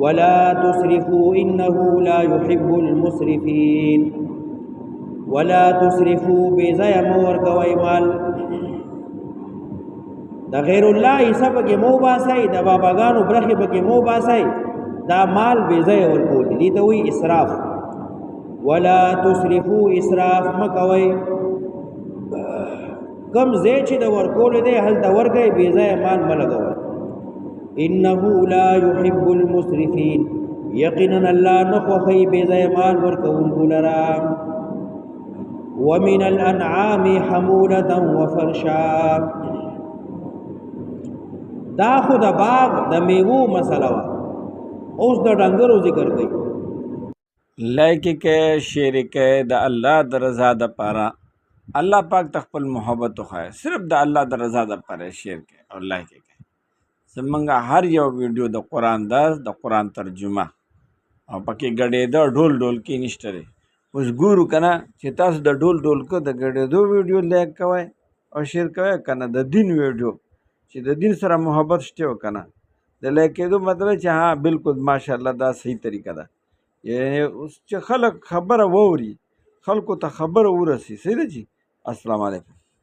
ولا تسرفوا انه لا يحب المسرفين. ولا تسرفوا بزای مور کوي مال د غیر الله حساب کې مو باسي، د باباګانو برخه کې مو باسي، دا مال بزای ورکول دي ته وی اسراف. ولا تسرفوا اسراف مکوي، کم زی چې د ورکول دی هل د ورګي بزای مال ملګوي. انه لا يحب المسرفين، یقینا الله نخوخي بزای مال ورکول لرا. ومن الانعام حمولة وفرشا، دا خو د باغ د میوو مسله وا، اوس د ډنګرو ذکر کوي. لایکی کې شعر کې د الله د رضا د پاره الله پاک تخپل محبت خو صرف د الله د رضا د پاره شعر کې او لایکی کې زمونږه هر یو ویډیو د قرآن د قرآن ترجمه او پکې ګډېده ډول ډول کې نشته دی. اوس ګورو که نه چې تاسو د ډول ډول کو د ګډېدو ویډیو لایک کوئ او شیر کوئ که نه د دین ویډیو چې د دین سره محبت شته و که نه د لایک کېدو مطلب چې ها بالکل ماشاءالله دا صحیح طریقه ده. یعنی اوس چې خلک خبره واوري خلکو ته خبره ورسي. صحیح ده جی. السلام علیکم.